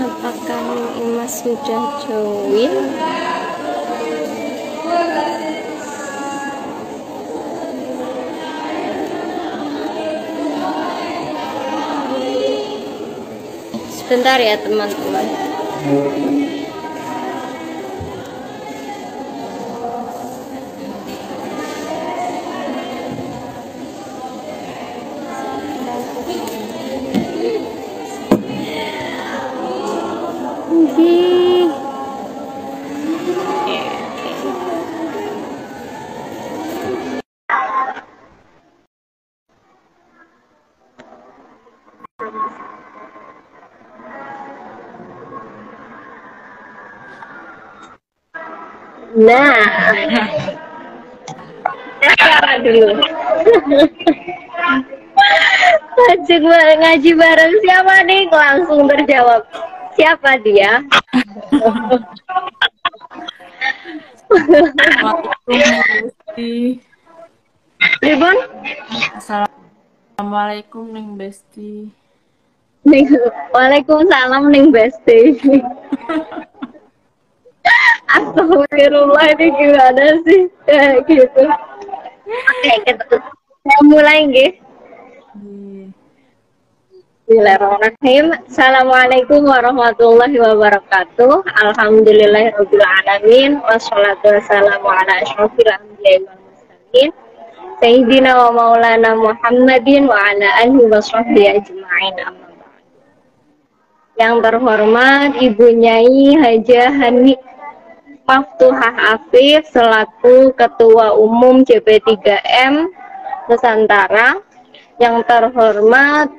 Apakah Imas sudah join? Sebentar ya teman-teman. Nah, siapa dulu? Ngaji bareng siapa nih? Langsung terjawab. Siapa dia? Ribon? Assalamualaikum Ning Besti. Waalaikumsalam Ning Besti. Astagfirullah, ini gimana sih? Kayak gitu. Oke, kita mulai nggih. Bismillahirrahmanirrahim. Assalamualaikum warahmatullahi wabarakatuh. Alhamdulillahirabbil alamin. Wassalatu wassalamu ala asyrofil anbiya'i wal mursalin. Sayyidina wa maulana Muhammadin wa ala alihi wa sahbihi ajma'in. Amma ba'd. Yang terhormat Ibu Nyai Hajah Hani Maftuhah Afif selaku Ketua Umum JP3M Nusantara. Yang terhormat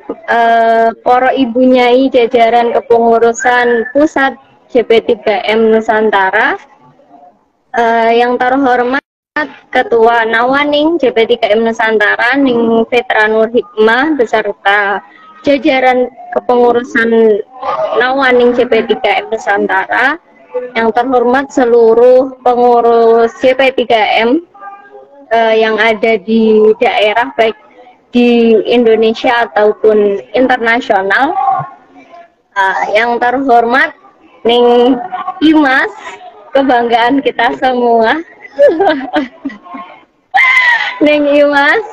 para Ibu Nyai jajaran kepengurusan Pusat JP3M Nusantara. Yang terhormat Ketua Nawaning JP3M Nusantara Ning Petra Nur Hikmah beserta jajaran kepengurusan Nawaning JP3M Nusantara. Yang terhormat seluruh pengurus JP3M yang ada di daerah baik di Indonesia ataupun internasional. Yang terhormat Ning Imas, kebanggaan kita semua. Ning Imas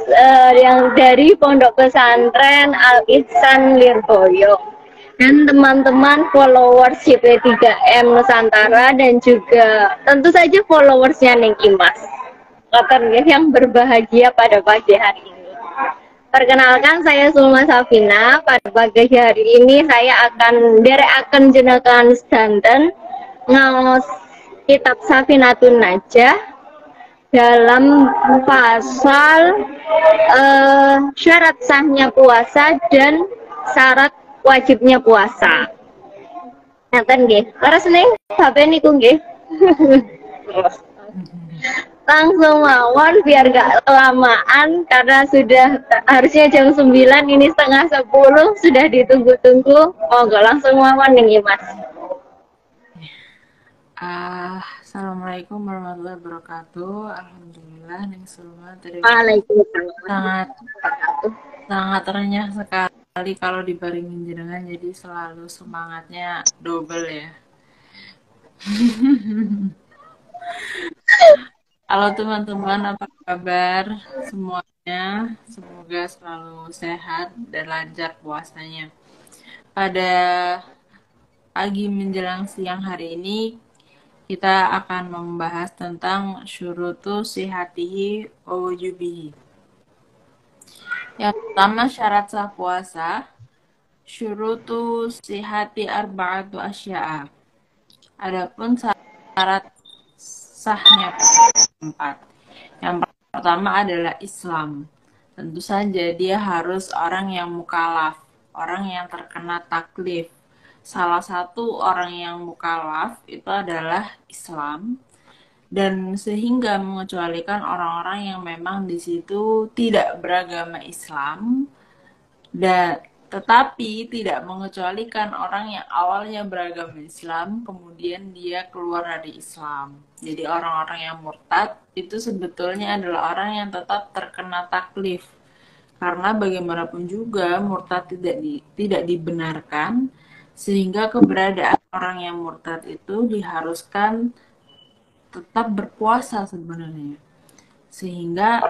yang dari Pondok Pesantren Al Ihsan Lirboyo dan teman-teman followers JP3M Nusantara dan juga tentu saja followersnya Ning Imas yang berbahagia pada pagi hari ini. Perkenalkan, saya Sulma Safina. Pada pagi hari ini saya akan derekaken jenengan sedanten ngaos kitab Safinatun Najah dalam pasal syarat sahnya puasa dan syarat wajibnya puasa. Ngaten nggih. Leres ning babe niku nggih. Langsung mawon biar gak kelamaan karena sudah harusnya jam 9, ini setengah 10, sudah ditunggu-tunggu. Monggo langsung mawon ning Mas. Assalamualaikum warahmatullahi wabarakatuh. Alhamdulillah ning Sulma tadi sangat renyah sekali kalau dibaringin jenengan, jadi selalu semangatnya double ya. Halo teman-teman, apa kabar semuanya? Semoga selalu sehat dan lancar puasanya. Pada pagi menjelang siang hari ini, kita akan membahas tentang syurutu sihatihi wa wujubihi. Yang pertama, syarat sah puasa. Syurutu sihati arba'atu asya'a. Adapun syarat sahnya empat. Yang pertama adalah Islam. Tentu saja dia harus orang yang mukalaf, orang yang terkena taklif. Salah satu orang yang mukalaf itu adalah Islam, dan sehingga mengecualikan orang-orang yang memang di situ tidak beragama Islam, dan tetapi tidak mengecualikan orang yang awalnya beragama Islam kemudian dia keluar dari Islam. Jadi orang-orang yang murtad itu sebetulnya adalah orang yang tetap terkena taklif, karena bagaimanapun juga murtad tidak dibenarkan Sehingga keberadaan orang yang murtad itu diharuskan tetap berpuasa sebenarnya. Sehingga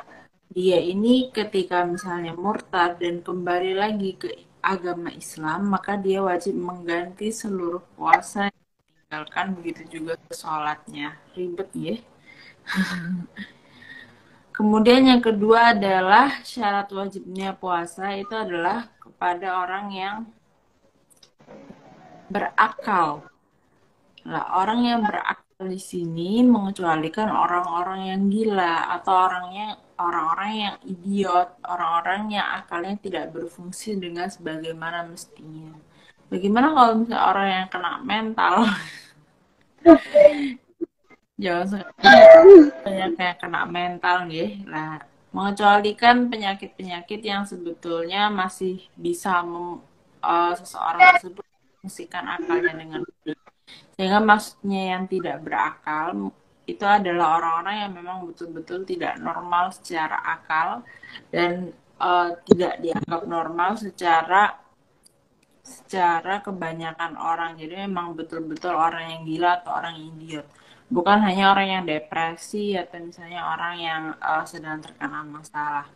dia ini ketika misalnya murtad dan kembali lagi ke agama Islam, maka dia wajib mengganti seluruh puasa yang ditinggalkan, begitu juga sholatnya. Ribet ya. Kemudian yang kedua adalah syarat wajibnya puasa itu adalah kepada orang yang berakal. Nah, orang yang berakal di sini mengecualikan orang-orang yang gila atau orang-orang yang idiot, orang-orang yang akalnya tidak berfungsi dengan sebagaimana mestinya. Bagaimana kalau misalnya orang yang kena mental? Jangan sekali banyak yang kena mental nih. Nah, mengecualikan penyakit-penyakit yang sebetulnya masih bisa seseorang tersebut mengfungsikan akalnya dengan baik. Sehingga maksudnya yang tidak berakal itu adalah orang-orang yang memang betul-betul tidak normal secara akal dan tidak dianggap normal secara kebanyakan orang. Jadi memang betul-betul orang yang gila atau orang yang idiot. Bukan hanya orang yang depresi atau misalnya orang yang sedang terkena masalah.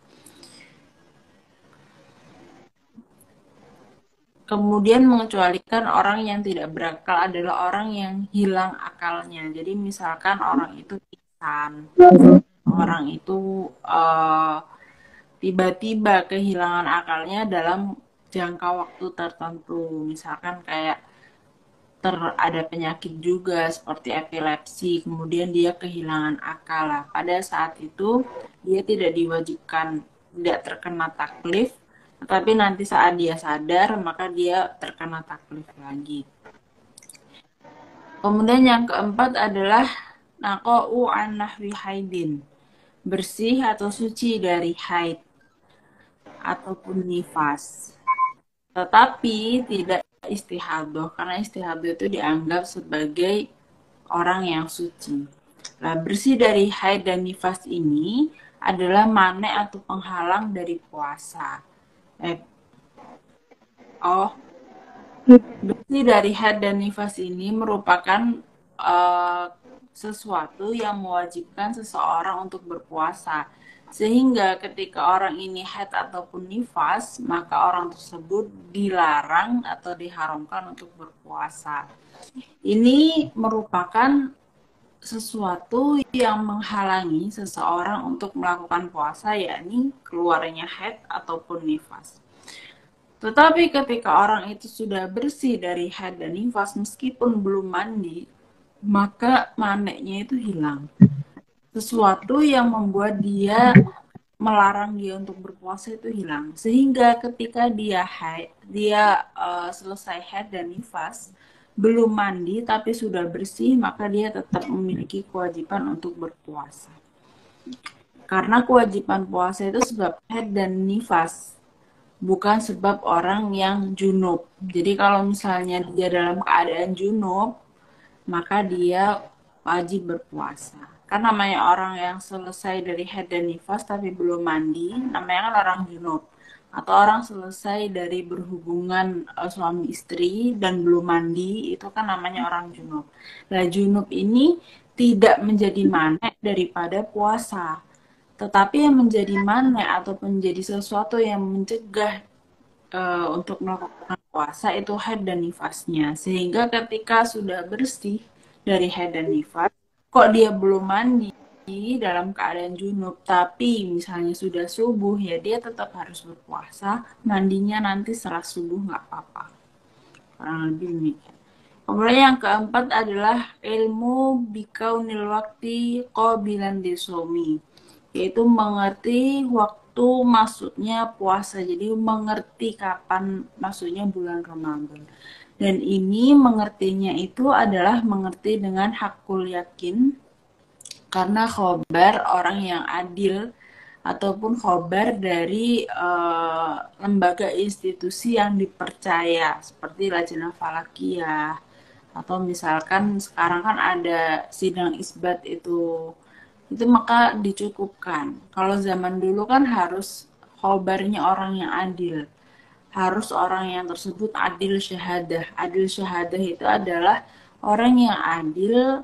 Kemudian mengecualikan orang yang tidak berakal adalah orang yang hilang akalnya. Jadi misalkan orang itu pingsan, orang itu tiba-tiba kehilangan akalnya dalam jangka waktu tertentu. Misalkan kayak ada penyakit juga seperti epilepsi, kemudian dia kehilangan akal. Lah. Pada saat itu dia tidak diwajibkan, tidak terkena taklif, tetapi nanti saat dia sadar maka dia terkena taklif lagi. Kemudian yang keempat adalah naqa'u an nahwi haidin, bersih atau suci dari haid ataupun nifas. Tetapi tidak istihadah, karena istihadah itu dianggap sebagai orang yang suci. Nah, bersih dari haid dan nifas ini adalah mane atau penghalang dari puasa. Bersih dari haid dan nifas ini merupakan sesuatu yang mewajibkan seseorang untuk berpuasa. Sehingga ketika orang ini haid ataupun nifas, maka orang tersebut dilarang atau diharamkan untuk berpuasa. Ini merupakan sesuatu yang menghalangi seseorang untuk melakukan puasa, yakni keluarnya haid ataupun nifas. Tetapi ketika orang itu sudah bersih dari haid dan nifas meskipun belum mandi, maka maneknya itu hilang. Sesuatu yang membuat dia melarang dia untuk berpuasa itu hilang. Sehingga ketika dia selesai haid dan nifas, belum mandi tapi sudah bersih, maka dia tetap memiliki kewajiban untuk berpuasa. Karena kewajiban puasa itu sebab haid dan nifas, bukan sebab orang yang junub. Jadi kalau misalnya dia dalam keadaan junub, maka dia wajib berpuasa. Kan namanya orang yang selesai dari haid dan nifas tapi belum mandi, namanya kan orang junub. Atau orang selesai dari berhubungan suami istri dan belum mandi, itu kan namanya orang junub. Nah, junub ini tidak menjadi manek daripada puasa. Tetapi yang menjadi manek atau menjadi sesuatu yang mencegah untuk melakukan puasa itu haid dan nifasnya. Sehingga ketika sudah bersih dari haid dan nifas, kok dia belum mandi dalam keadaan junub, tapi misalnya sudah subuh, ya dia tetap harus berpuasa. Mandinya nanti setelah subuh nggak apa-apa. Kurang lebih demikian. Kemudian yang keempat adalah ilmu bikaunil wakti qabilan disomi, yaitu mengerti waktu masuknya puasa. Jadi mengerti kapan masuknya bulan Ramadan. Dan ini mengertinya itu adalah mengerti dengan hakul yakin, karena khobar orang yang adil ataupun khobar dari lembaga institusi yang dipercaya seperti Lajnah Falakiyah, atau misalkan sekarang kan ada sidang isbat itu maka dicukupkan. Kalau zaman dulu kan harus khobarnya orang yang adil, harus orang yang tersebut adil syahadah. Adil syahadah itu adalah orang yang adil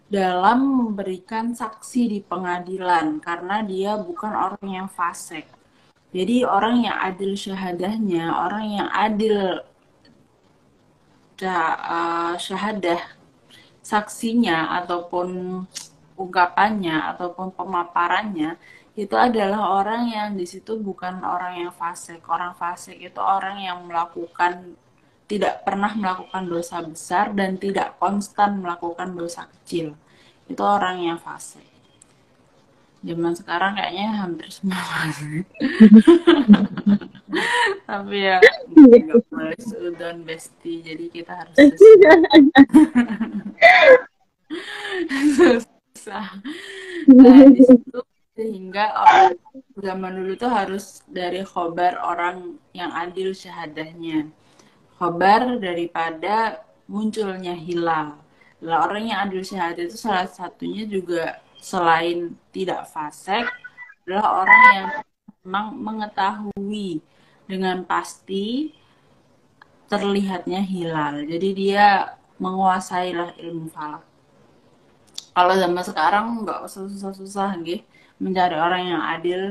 dalam memberikan saksi di pengadilan karena dia bukan orang yang fasik. Jadi orang yang adil syahadahnya, orang yang adil syahadah saksinya ataupun ungkapannya ataupun pemaparannya itu adalah orang yang di situ bukan orang yang fasik. Orang fasik itu orang yang melakukan tidak pernah melakukan dosa besar dan tidak konstan melakukan dosa kecil. Itu orang yang fasik. Zaman sekarang kayaknya hampir semua fasik. Tapi ya nggak boleh seudon besti, jadi kita harus susah. Nah, di situ sehingga orang zaman dulu tuh harus dari khobar orang yang adil syahadahnya. Khobar daripada munculnya hilal. Nah, orang yang adil syahadah itu salah satunya juga selain tidak fasik adalah orang yang memang mengetahui dengan pasti terlihatnya hilal. Jadi dia menguasai lah ilmu falak. Kalau zaman sekarang nggak usah susah-susah gitu mencari orang yang adil,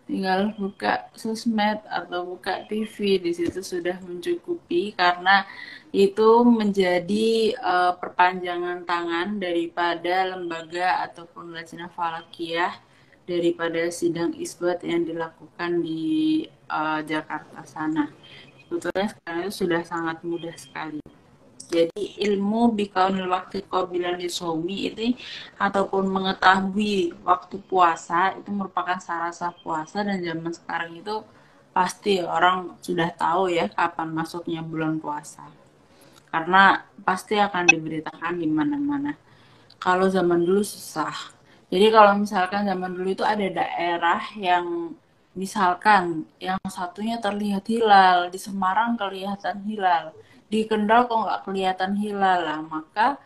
tinggal buka sosmed atau buka TV, di situ sudah mencukupi karena itu menjadi perpanjangan tangan daripada lembaga ataupun lajnah falakiyah daripada sidang isbat yang dilakukan di Jakarta sana. Sebetulnya sekarang itu sudah sangat mudah sekali. Jadi ilmu bikaunil waktu qabilan lisomi itu ataupun mengetahui waktu puasa itu merupakan sah puasa, dan zaman sekarang itu pasti orang sudah tahu ya kapan masuknya bulan puasa. Karena pasti akan diberitakan di mana-mana. Kalau zaman dulu susah. Jadi kalau misalkan zaman dulu itu ada daerah yang misalkan yang satunya terlihat hilal, di Semarang kelihatan hilal, di Kendal kok nggak kelihatan hilal lah, maka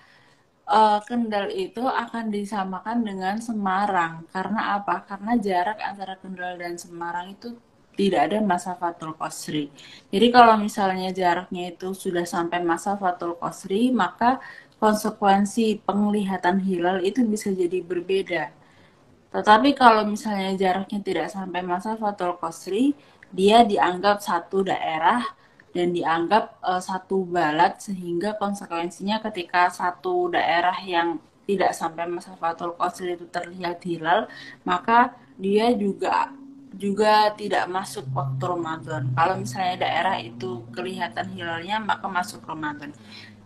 Kendal itu akan disamakan dengan Semarang. Karena apa? Karena jarak antara Kendal dan Semarang itu tidak ada masafatul qasri. Jadi kalau misalnya jaraknya itu sudah sampai masafatul qasri, maka konsekuensi penglihatan hilal itu bisa jadi berbeda. Tetapi kalau misalnya jaraknya tidak sampai masafatul qasri, dia dianggap satu daerah dan dianggap satu balad, sehingga konsekuensinya ketika satu daerah yang tidak sampai masafatul qasri itu terlihat hilal, maka dia juga tidak masuk waktu Ramadan. Kalau misalnya daerah itu kelihatan hilalnya, maka masuk Ramadan.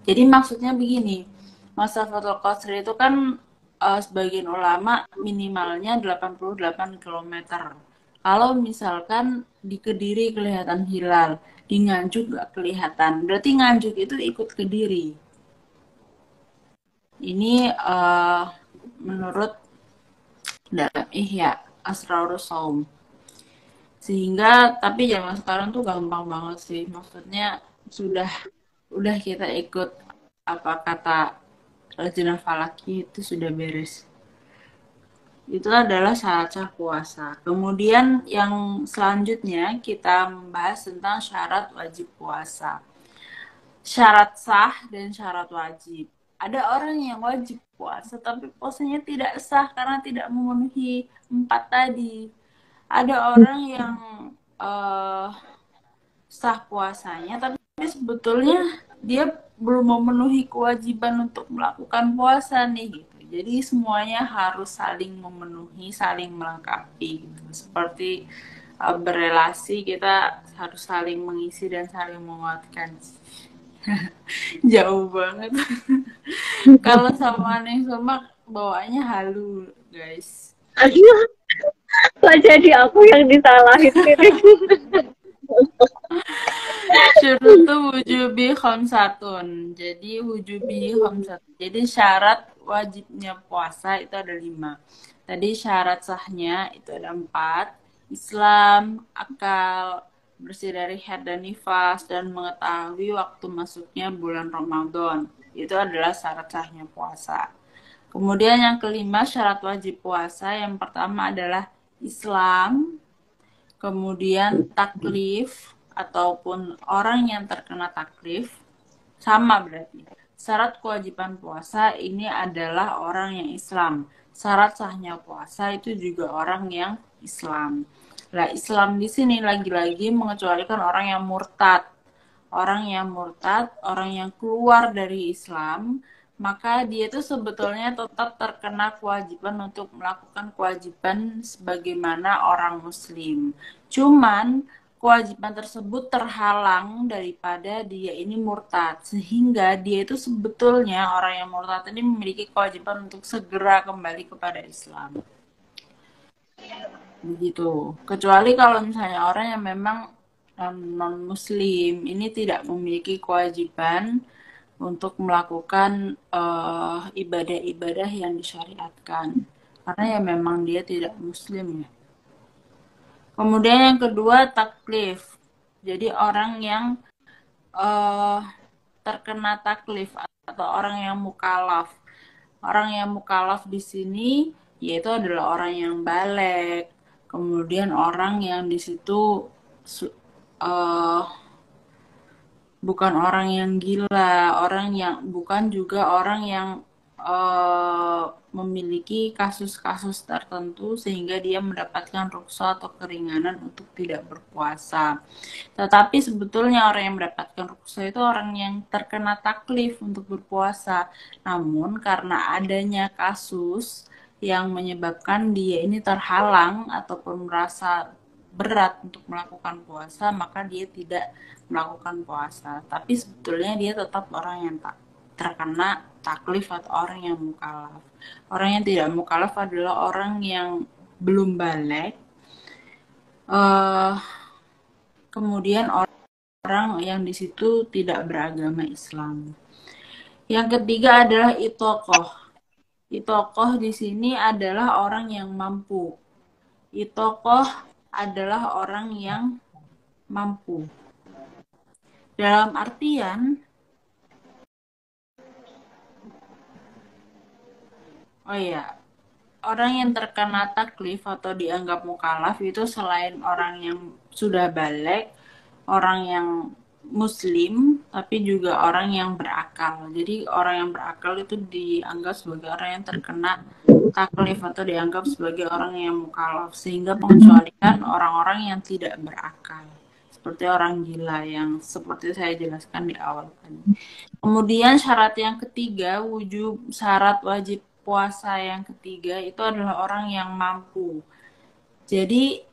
Jadi maksudnya begini, masafatul qasri itu kan sebagian ulama minimalnya 88 kilometer. Kalau misalkan di Kediri kelihatan hilal, di Nganjuk nggak kelihatan, berarti Nganjuk itu ikut Kediri. Ini menurut dalam Ihya Asrarus Saum. Sehingga tapi zaman sekarang tuh gampang banget sih, maksudnya udah kita ikut apa kata lajnah falaki itu sudah beres. Itu adalah syarat sah puasa. Kemudian yang selanjutnya kita membahas tentang syarat wajib puasa. Syarat sah dan syarat wajib. Ada orang yang wajib puasa tapi puasanya tidak sah karena tidak memenuhi 4 tadi. Ada orang yang sah puasanya tapi sebetulnya dia belum memenuhi kewajiban untuk melakukan puasa nih gitu. Jadi semuanya harus saling memenuhi, saling melengkapi gitu. Seperti berelasi, kita harus saling mengisi dan saling menguatkan. Jauh banget. Kalau sama Neng Somak bawaannya halu, guys. Aduh, kok jadi aku yang disalahin ini? Syurutu wujubi khamsatun. Jadi wujubi khamsatun. Jadi syarat wajibnya puasa itu ada 5. Tadi syarat sahnya itu ada 4. Islam, akal, bersih dari haid dan nifas, dan mengetahui waktu masuknya bulan Ramadan. Itu adalah syarat sahnya puasa. Kemudian yang kelima syarat wajib puasa. Yang pertama adalah Islam, kemudian taklif ataupun orang yang terkena taklif, sama berarti. Syarat kewajiban puasa ini adalah orang yang Islam. Syarat sahnya puasa itu juga orang yang Islam. Nah, Islam di sini lagi-lagi mengecualikan orang yang murtad. Orang yang murtad, orang yang keluar dari Islam, maka dia itu sebetulnya tetap terkena kewajiban untuk melakukan kewajiban sebagaimana orang Muslim. Cuman kewajiban tersebut terhalang daripada dia ini murtad, sehingga dia itu sebetulnya orang yang murtad ini memiliki kewajiban untuk segera kembali kepada Islam. Begitu. Kecuali kalau misalnya orang yang memang non-muslim ini tidak memiliki kewajiban untuk melakukan ibadah-ibadah yang disyariatkan. Karena ya memang dia tidak muslim ya. Kemudian yang kedua taklif. Jadi orang yang terkena taklif atau orang yang mukalaf. Orang yang mukalaf di sini yaitu adalah orang yang baligh. Kemudian orang yang di situ bukan orang yang gila, bukan juga orang yang memiliki kasus-kasus tertentu sehingga dia mendapatkan rukhsah atau keringanan untuk tidak berpuasa. Tetapi sebetulnya orang yang mendapatkan rukhsah itu orang yang terkena taklif untuk berpuasa. Namun karena adanya kasus yang menyebabkan dia ini terhalang ataupun merasa berat untuk melakukan puasa, maka dia tidak melakukan puasa. Tapi sebetulnya dia tetap orang yang terkena taklif atau orang yang mukalaf. Orang yang tidak mukalaf adalah orang yang belum balik. Kemudian orang yang di situ tidak beragama Islam. Yang ketiga adalah itokoh. Itokoh di sini adalah orang yang mampu. Itokoh adalah orang yang mampu. Dalam artian, oh iya, orang yang terkena taklif atau dianggap mukalaf itu selain orang yang sudah balik, orang yang muslim, tapi juga orang yang berakal. Jadi orang yang berakal itu dianggap sebagai orang yang terkena taklif atau dianggap sebagai orang yang mukalaf, sehingga mengecualikan orang-orang yang tidak berakal. Seperti orang gila yang seperti saya jelaskan di awal tadi. Kemudian syarat yang ketiga, syarat wajib puasa yang ketiga itu adalah orang yang mampu. Jadi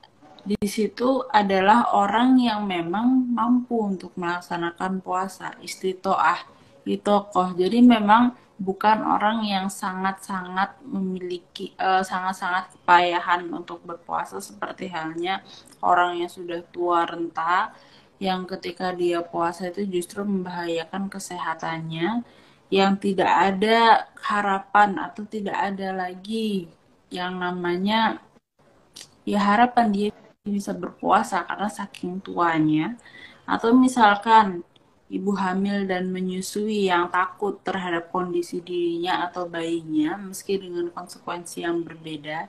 di situ adalah orang yang memang mampu untuk melaksanakan puasa, istitoah, itokoh. Jadi memang bukan orang yang sangat-sangat memiliki sangat-sangat kepayahan untuk berpuasa seperti halnya orang yang sudah tua renta yang ketika dia puasa itu justru membahayakan kesehatannya, yang tidak ada harapan atau tidak ada lagi yang namanya ya harapan dia bisa berpuasa karena saking tuanya, atau misalkan ibu hamil dan menyusui yang takut terhadap kondisi dirinya atau bayinya meski dengan konsekuensi yang berbeda.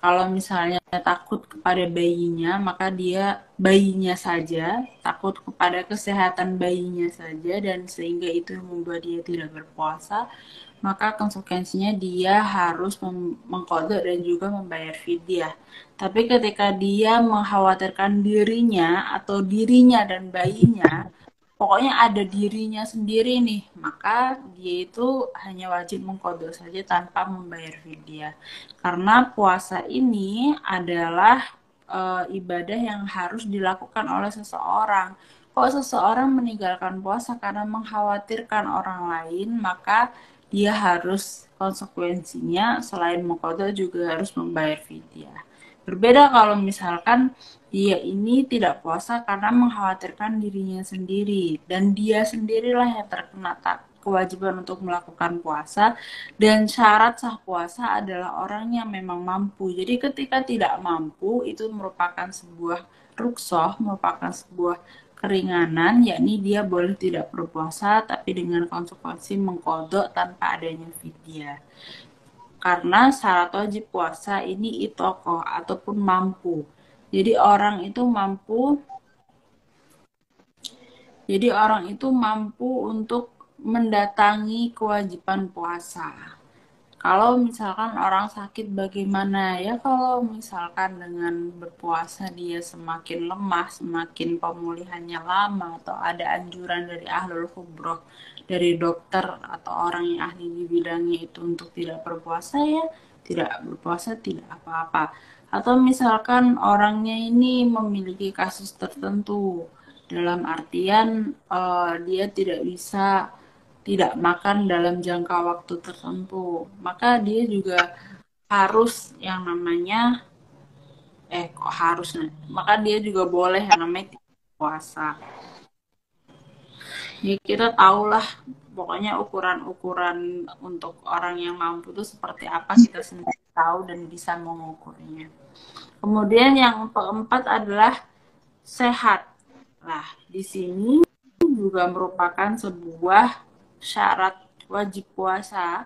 Kalau misalnya takut kepada bayinya, maka dia bayinya saja, takut kepada kesehatan bayinya saja, dan sehingga itu membuat dia tidak berpuasa, maka konsekuensinya dia harus mengqadha dan juga membayar fidyah. Tapi ketika dia mengkhawatirkan dirinya atau dirinya dan bayinya, pokoknya ada dirinya sendiri nih, maka dia itu hanya wajib mengqadha saja tanpa membayar fidyah. Karena puasa ini adalah ibadah yang harus dilakukan oleh seseorang. Kalau seseorang meninggalkan puasa karena mengkhawatirkan orang lain, maka dia harus konsekuensinya selain mengqadha juga harus membayar fidyah. Berbeda kalau misalkan dia ini tidak puasa karena mengkhawatirkan dirinya sendiri dan dia sendirilah yang terkena kewajiban untuk melakukan puasa, dan syarat sah puasa adalah orang yang memang mampu. Jadi ketika tidak mampu itu merupakan sebuah rukhsah, merupakan sebuah keringanan, yakni dia boleh tidak berpuasa tapi dengan konsekuensi mengqadha tanpa adanya fidyah. Karena syarat wajib puasa ini itokoh ataupun mampu. Jadi orang itu mampu Jadi orang itu mampu untuk mendatangi kewajiban puasa. Kalau misalkan orang sakit bagaimana ya, kalau misalkan dengan berpuasa dia semakin lemah, semakin pemulihannya lama, atau ada anjuran dari ahlul khubroh, dari dokter atau orang yang ahli di bidangnya itu untuk tidak berpuasa ya, tidak berpuasa tidak apa-apa. Atau misalkan orangnya ini memiliki kasus tertentu, dalam artian dia tidak bisa tidak makan dalam jangka waktu tertentu, maka dia juga harus yang namanya kok harus nih, maka dia juga boleh yang namanya puasa. Ya kita tahulah pokoknya ukuran-ukuran untuk orang yang mampu itu seperti apa, kita sendiri tahu dan bisa mengukurnya. Kemudian yang keempat adalah sehat. Nah, di sini juga merupakan sebuah syarat wajib puasa.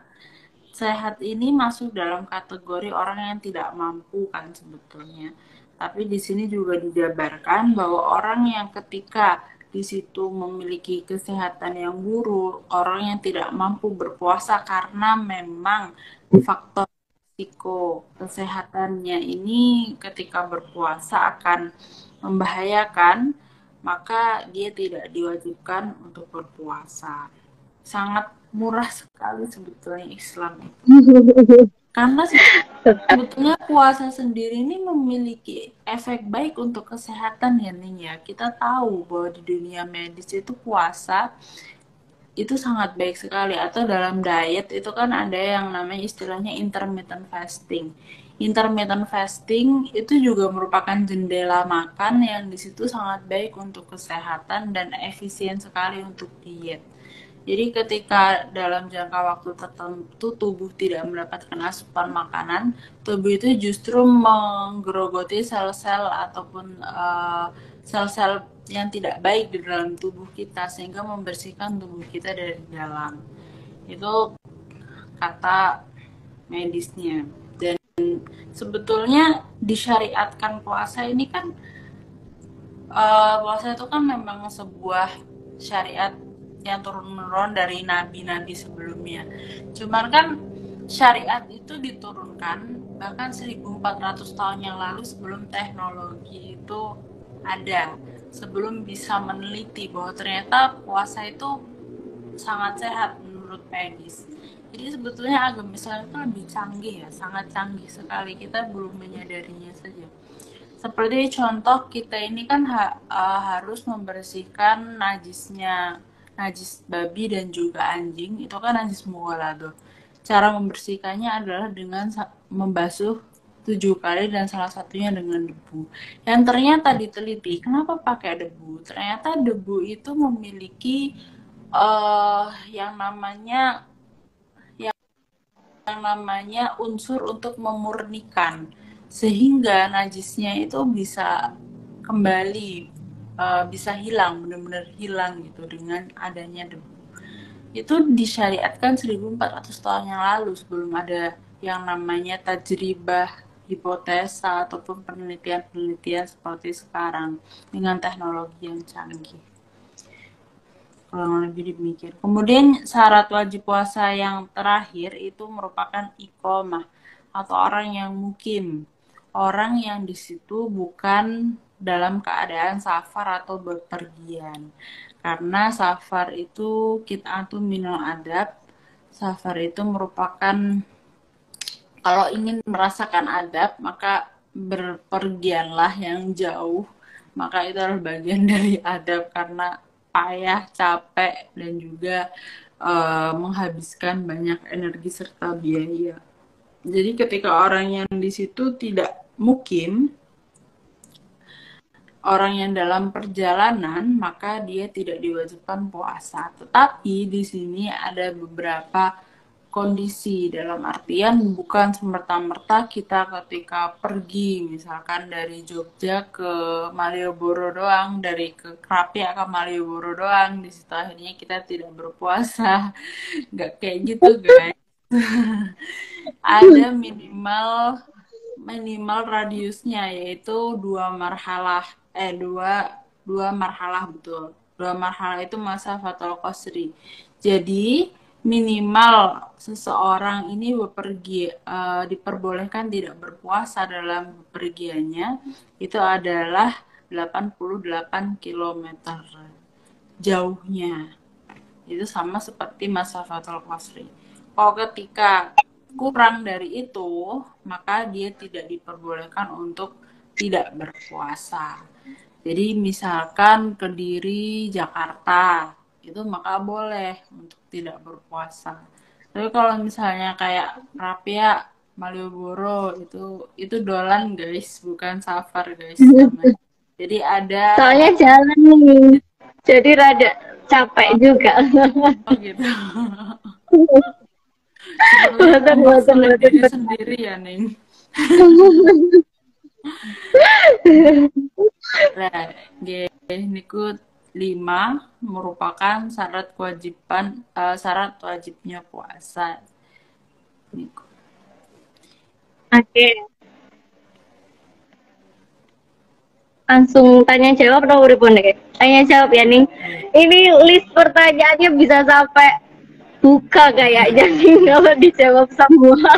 Sehat ini masuk dalam kategori orang yang tidak mampu kan sebetulnya. Tapi di sini juga dijabarkan bahwa orang yang ketika di situ memiliki kesehatan yang buruk, orang yang tidak mampu berpuasa karena memang faktor risiko kesehatannya ini ketika berpuasa akan membahayakan, maka dia tidak diwajibkan untuk berpuasa. Sangat murah sekali sebetulnya Islam itu. Karena sebetulnya puasa sendiri ini memiliki efek baik untuk kesehatan ya Ning ya. Kita tahu bahwa di dunia medis itu puasa itu sangat baik sekali, atau dalam diet itu kan ada yang namanya istilahnya intermittent fasting. Intermittent fasting itu juga merupakan jendela makan yang di situ sangat baik untuk kesehatan dan efisien sekali untuk diet. Jadi ketika dalam jangka waktu tertentu tubuh tidak mendapatkan asupan makanan, tubuh itu justru menggerogoti sel-sel ataupun sel-sel yang tidak baik di dalam tubuh kita sehingga membersihkan tubuh kita dari dalam. Itu kata medisnya. Dan sebetulnya disyariatkan puasa ini kan puasa itu kan memang sebuah syariat yang turun-menurun dari nabi-nabi sebelumnya. Cuman kan syariat itu diturunkan bahkan 1400 tahun yang lalu sebelum teknologi itu ada. Sebelum bisa meneliti bahwa ternyata puasa itu sangat sehat menurut medis. Jadi sebetulnya agama Islam itu lebih canggih ya, sangat canggih sekali. Kita belum menyadarinya saja. Seperti contoh kita ini kan harus membersihkan najis babi dan juga anjing, itu kan najis mughaladhah. Cara membersihkannya adalah dengan membasuh 7 kali dan salah satunya dengan debu. Yang ternyata diteliti, kenapa pakai debu? Ternyata debu itu memiliki yang namanya unsur untuk memurnikan, sehingga najisnya itu bisa kembali, bisa hilang, benar-benar hilang gitu dengan adanya debu. Itu disyariatkan 1400 tahun yang lalu sebelum ada yang namanya tajribah, hipotesa ataupun penelitian-penelitian seperti sekarang dengan teknologi yang canggih. Kurang lebih demikian. Kemudian syarat wajib puasa yang terakhir itu merupakan iqomah atau orang yang mukim. Orang yang di situ bukan dalam keadaan safar atau berpergian. Karena safar itu qit'atun minal adab. Safar itu merupakan, kalau ingin merasakan adab maka berpergianlah yang jauh. Maka itu adalah bagian dari adab karena payah, capek, dan juga menghabiskan banyak energi serta biaya. Jadi ketika orang yang di situ tidak mukim, orang yang dalam perjalanan, maka dia tidak diwajibkan puasa. Tetapi di sini ada beberapa kondisi, dalam artian bukan semerta-merta kita ketika pergi misalkan dari Jogja ke Malioboro doang, dari ke Krapia ke Malioboro doang, di situ akhirnya kita tidak berpuasa. Nggak kayak gitu guys. Ada minimal radiusnya, yaitu dua marhalah betul, Dua marhalah itu masa fatul qasri. Jadi minimal seseorang ini diperbolehkan tidak berpuasa dalam bepergiannya itu adalah 88 kilometer jauhnya. Itu sama seperti masa fatul qasri. Kalau ketika kurang dari itu, maka dia tidak diperbolehkan untuk tidak berpuasa. Jadi misalkan Kediri, Jakarta, itu maka boleh untuk tidak berpuasa. Tapi kalau misalnya kayak Rapia, Malioboro, itu dolan guys, bukan safar guys. Jadi ada. Soalnya jalan nih, jadi rada capek juga. Oh gitu. Betul. Sendiri ya, Ning. Nah, niku 5 merupakan syarat wajibnya puasa. Niku. Oke. Langsung tanya jawab atau uripun deh? Tanya jawab ya, Ning. Ini list pertanyaannya bisa sampai buka kayaknya nih kalau dijawab semua.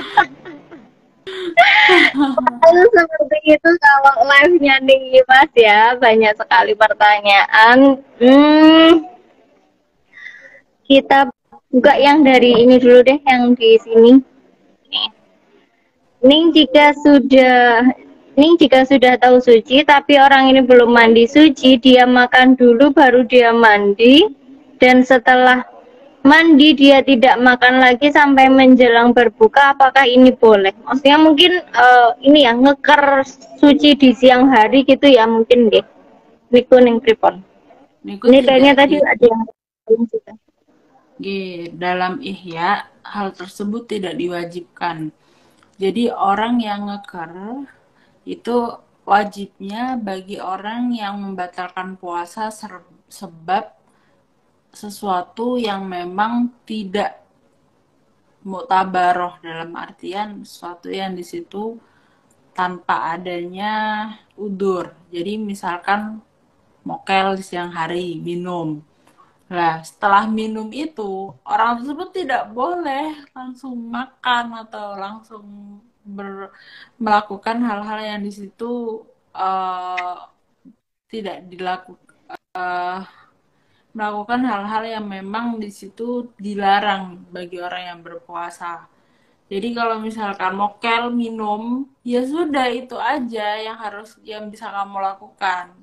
Lalu seperti itu kalau live-nya nih Mas ya, banyak sekali pertanyaan. Kita buka yang dari ini dulu deh, yang di sini. Ning jika sudah tahu suci tapi orang ini belum mandi suci, dia makan dulu baru dia mandi, dan setelah mandi dia tidak makan lagi sampai menjelang berbuka, apakah ini boleh? Maksudnya mungkin ini ya, ngeker suci di siang hari gitu ya mungkin deh. Niku ning pripon. Ini kayaknya tadi ada yang juga. Dalam Ihya hal tersebut tidak diwajibkan. Jadi orang yang ngeker itu wajibnya bagi orang yang membatalkan puasa sebab sesuatu yang memang tidak muktabaroh, dalam artian sesuatu yang di situ tanpa adanya udur. Jadi misalkan mokel di siang hari, minum. Nah, setelah minum itu, orang tersebut tidak boleh langsung makan atau langsung melakukan hal-hal yang di situ tidak dilakukan, melakukan hal-hal yang memang di situ dilarang bagi orang yang berpuasa. Jadi kalau misalkan mokel minum, ya sudah itu aja yang bisa kamu lakukan.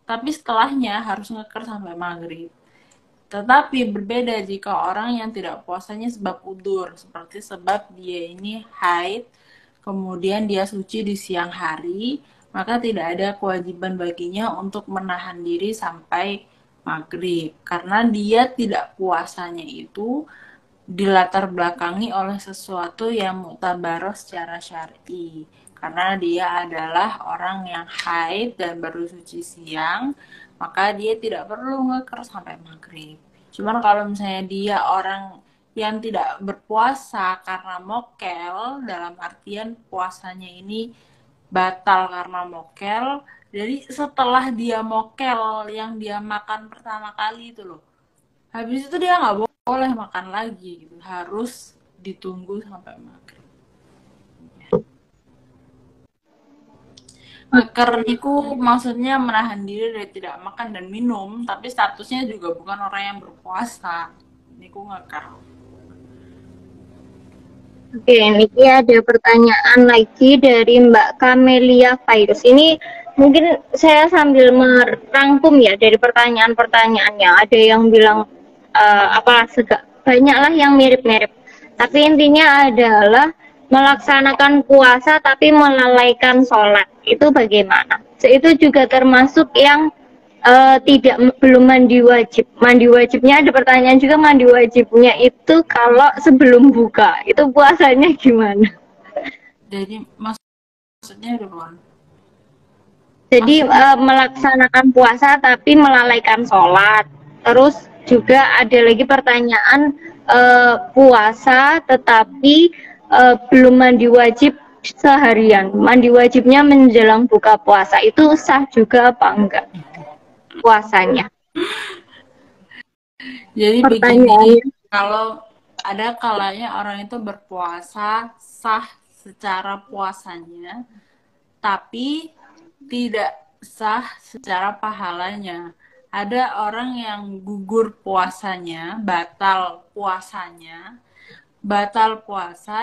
Tapi setelahnya harus ngeker sampai maghrib. Tetapi berbeda jika orang yang tidak puasanya sebab udur, seperti sebab dia ini haid, kemudian dia suci di siang hari, maka tidak ada kewajiban baginya untuk menahan diri sampai maghrib. Karena dia tidak puasanya itu dilatar belakangi oleh sesuatu yang muktabaroh secara syar'i. Karena dia adalah orang yang haid dan baru suci siang, maka dia tidak perlu ngeker sampai maghrib. Cuman kalau misalnya dia orang yang tidak berpuasa karena mokel, dalam artian puasanya ini batal karena mokel, jadi setelah dia mokel yang dia makan pertama kali itu loh, habis itu dia nggak boleh makan lagi gitu, harus ditunggu sampai maghrib. Ngeker niku maksudnya menahan diri dari tidak makan dan minum, tapi statusnya juga bukan orang yang berpuasa. Niku ngeker. Oke, ini ada pertanyaan lagi dari Mbak Camelia Virus. Ini mungkin saya sambil merangkum ya dari pertanyaan-pertanyaannya. Ada yang bilang banyaklah yang mirip-mirip. Tapi intinya adalah melaksanakan puasa tapi melalaikan sholat, itu bagaimana? Itu juga termasuk yang belum mandi wajib. Mandi wajibnya ada pertanyaan juga, mandi wajibnya itu kalau sebelum buka, itu puasanya gimana? Jadi maksudnya Ron? Jadi melaksanakan puasa tapi melalaikan sholat. Terus juga ada lagi pertanyaan puasa tetapi belum mandi wajib seharian. Mandi wajibnya menjelang buka puasa, itu sah juga apa enggak puasanya? Jadi begini, pertanyaannya. kalau ada kalanya orang itu berpuasa sah secara puasanya, tapi tidak sah secara pahalanya. Ada orang yang gugur puasanya, batal puasa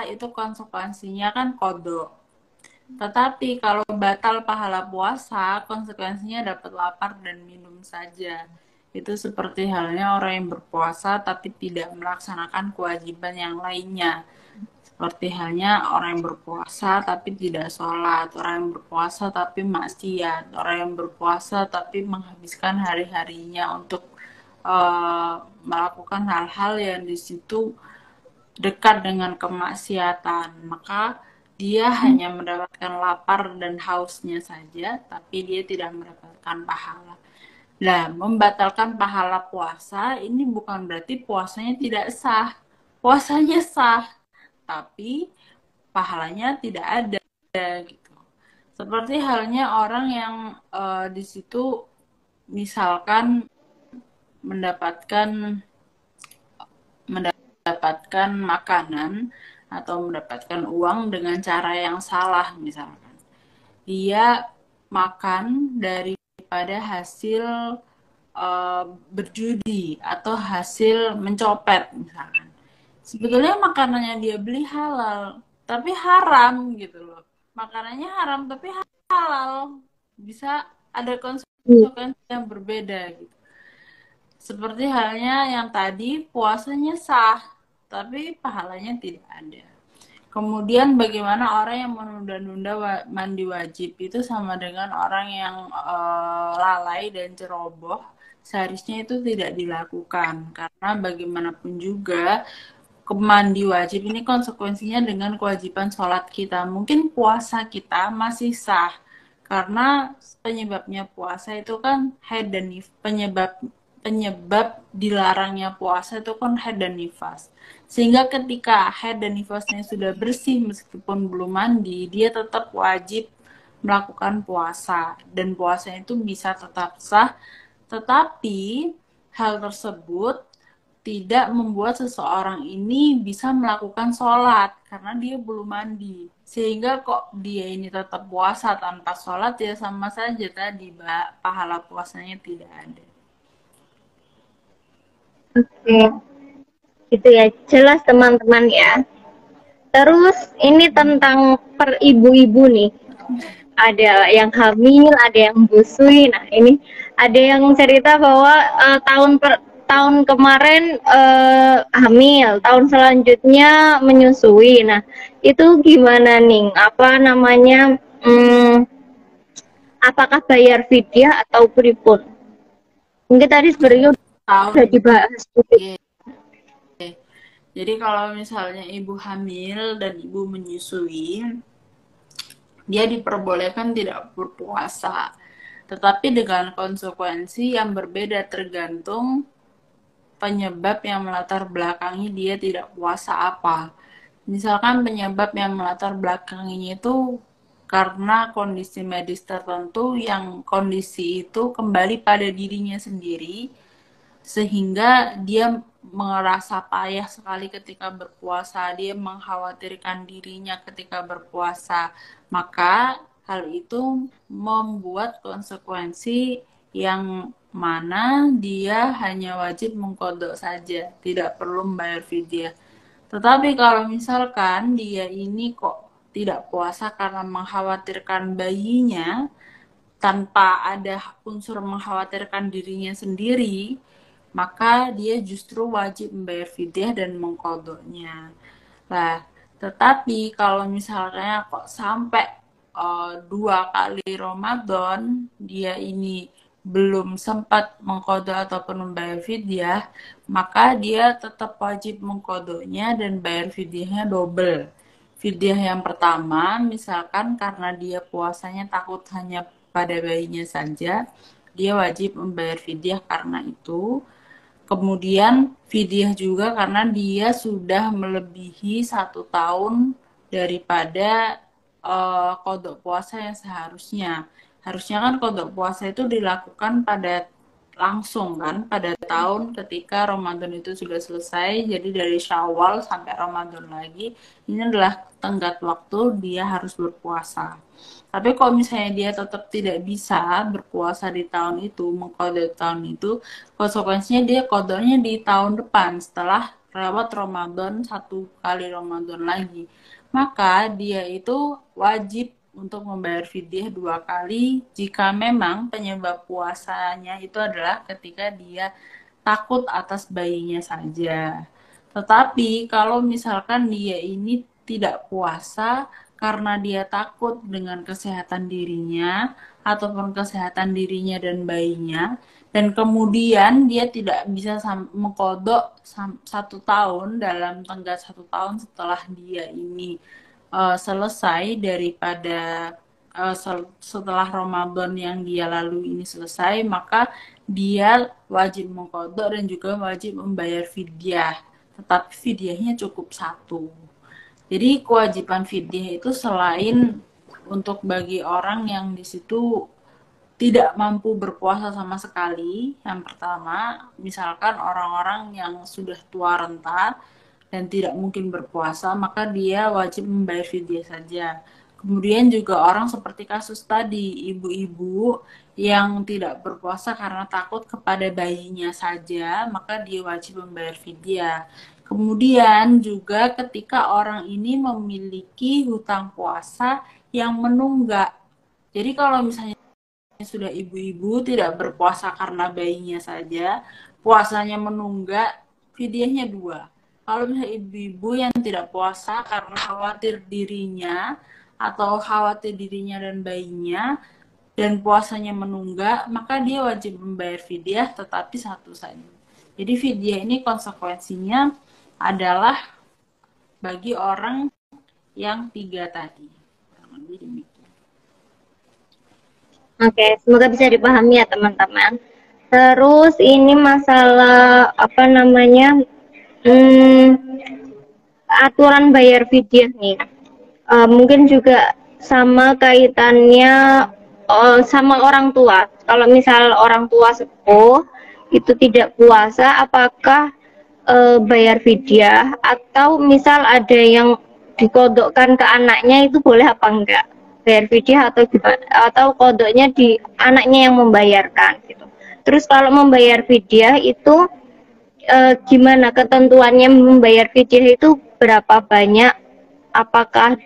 itu konsekuensinya kan kodok. Tetapi kalau batal pahala puasa, konsekuensinya dapat lapar dan minum saja. Itu seperti halnya orang yang berpuasa tapi tidak melaksanakan kewajiban yang lainnya. Seperti halnya orang yang berpuasa tapi tidak sholat, orang yang berpuasa tapi maksiat, orang yang berpuasa tapi menghabiskan hari-harinya untuk melakukan hal-hal yang di situ dekat dengan kemaksiatan, maka dia hanya mendapatkan lapar dan hausnya saja, tapi dia tidak mendapatkan pahala. Nah, membatalkan pahala puasa ini bukan berarti puasanya tidak sah. Puasanya sah, tapi pahalanya tidak ada gitu. Seperti halnya orang yang di situ misalkan mendapatkan mendapatkan makanan atau mendapatkan uang dengan cara yang salah misalkan. Dia makan daripada hasil berjudi atau hasil mencopet misalkan. Sebetulnya makanannya dia beli halal, tapi haram gitu loh. Makanannya haram tapi halal. Bisa ada konsekuensi yang berbeda gitu. Seperti halnya yang tadi puasanya sah, tapi pahalanya tidak ada. Kemudian bagaimana orang yang menunda-nunda mandi wajib itu sama dengan orang yang lalai dan ceroboh. Seharusnya itu tidak dilakukan karena bagaimanapun juga mandi wajib ini konsekuensinya dengan kewajiban sholat kita. Mungkin puasa kita masih sah karena penyebabnya puasa itu kan haid dan penyebab dilarangnya puasa itu kan haid dan nifas. Sehingga ketika haid dan nifasnya sudah bersih meskipun belum mandi, dia tetap wajib melakukan puasa dan puasanya itu bisa tetap sah. Tetapi hal tersebut tidak membuat seseorang ini bisa melakukan sholat karena dia belum mandi. Sehingga kok dia ini tetap puasa tanpa sholat ya sama saja tadi, Mbak, pahala puasanya tidak ada. Oke, gitu ya. Jelas teman-teman ya. Terus ini tentang per ibu-ibu nih. Ada yang hamil, ada yang busui. Nah, ini ada yang cerita bahwa tahun kemarin hamil, tahun selanjutnya menyusui. Nah, itu gimana nih? Apa namanya? Apakah bayar fidyah atau pripun? Mungkin tadi sebenarnya sudah dibahas. Oke. Jadi kalau misalnya ibu hamil dan ibu menyusui, dia diperbolehkan tidak berpuasa. Tetapi dengan konsekuensi yang berbeda tergantung penyebab yang melatar belakangi dia tidak puasa apa. Misalkan penyebab yang melatar belakanginya itu karena kondisi medis tertentu yang kondisi itu kembali pada dirinya sendiri sehingga dia merasa payah sekali ketika berpuasa, dia mengkhawatirkan dirinya ketika berpuasa, maka hal itu membuat konsekuensi yang mana dia hanya wajib mengkodok saja, tidak perlu membayar fidyah. Tetapi kalau misalkan dia ini kok tidak puasa karena mengkhawatirkan bayinya, tanpa ada unsur mengkhawatirkan dirinya sendiri, maka dia justru wajib membayar fidyah dan mengkodoknya. Nah, tetapi kalau misalnya kok sampai 2 kali Ramadan dia ini belum sempat mengkodok ataupun membayar fidyah, maka dia tetap wajib mengkodoknya dan bayar fidyahnya double. Fidyah yang pertama, misalkan karena dia puasanya takut hanya pada bayinya saja, dia wajib membayar fidyah karena itu. Kemudian fidyah juga karena dia sudah melebihi 1 tahun daripada kodok puasa yang seharusnya. Harusnya kan kodok puasa itu dilakukan pada langsung kan pada tahun ketika Ramadan itu sudah selesai. Jadi dari Syawal sampai Ramadan lagi, ini adalah tenggat waktu dia harus berpuasa. Tapi kalau misalnya dia tetap tidak bisa berpuasa di tahun itu, mengkodok tahun itu, konsekuensinya dia kodoknya di tahun depan setelah lewat Ramadan, satu kali Ramadan lagi. Maka dia itu wajib untuk membayar fidyah 2 kali jika memang penyebab puasanya itu adalah ketika dia takut atas bayinya saja. Tetapi kalau misalkan dia ini tidak puasa karena dia takut dengan kesehatan dirinya ataupun kesehatan dirinya dan bayinya, dan kemudian dia tidak bisa mengkodok 1 tahun dalam tenggat 1 tahun setelah dia ini selesai daripada setelah Ramadan yang dia lalui ini selesai, maka dia wajib mengkodok dan juga wajib membayar fidyah. Tetapi fidyahnya cukup 1. Jadi kewajiban fidyah itu selain untuk bagi orang yang di situ tidak mampu berpuasa sama sekali, yang pertama, misalkan orang-orang yang sudah tua renta dan tidak mungkin berpuasa, maka dia wajib membayar fidyah saja. Kemudian juga orang seperti kasus tadi, ibu-ibu yang tidak berpuasa karena takut kepada bayinya saja, maka dia wajib membayar fidyah. Kemudian juga ketika orang ini memiliki hutang puasa yang menunggak. Jadi kalau misalnya sudah ibu-ibu tidak berpuasa karena bayinya saja, puasanya menunggak, fidyahnya 2. Kalau misalnya ibu-ibu yang tidak puasa karena khawatir dirinya atau khawatir dirinya dan bayinya dan puasanya menunggak, maka dia wajib membayar fidyah tetapi 1 saja. Jadi fidyah ini konsekuensinya adalah bagi orang yang 3 tadi. Oke, semoga bisa dipahami ya teman-teman. Terus ini masalah apa namanya aturan bayar fidyah nih. Mungkin juga sama kaitannya sama orang tua. Kalau misal orang tua sepuh itu tidak puasa, apakah bayar fidyah, atau misal ada yang dikodokkan ke anaknya, itu boleh apa enggak? Bayar fidyah atau gimana? Atau kodoknya di anaknya yang membayarkan gitu. Terus kalau membayar fidyah itu gimana ketentuannya? Membayar fidyah itu berapa banyak? Apakah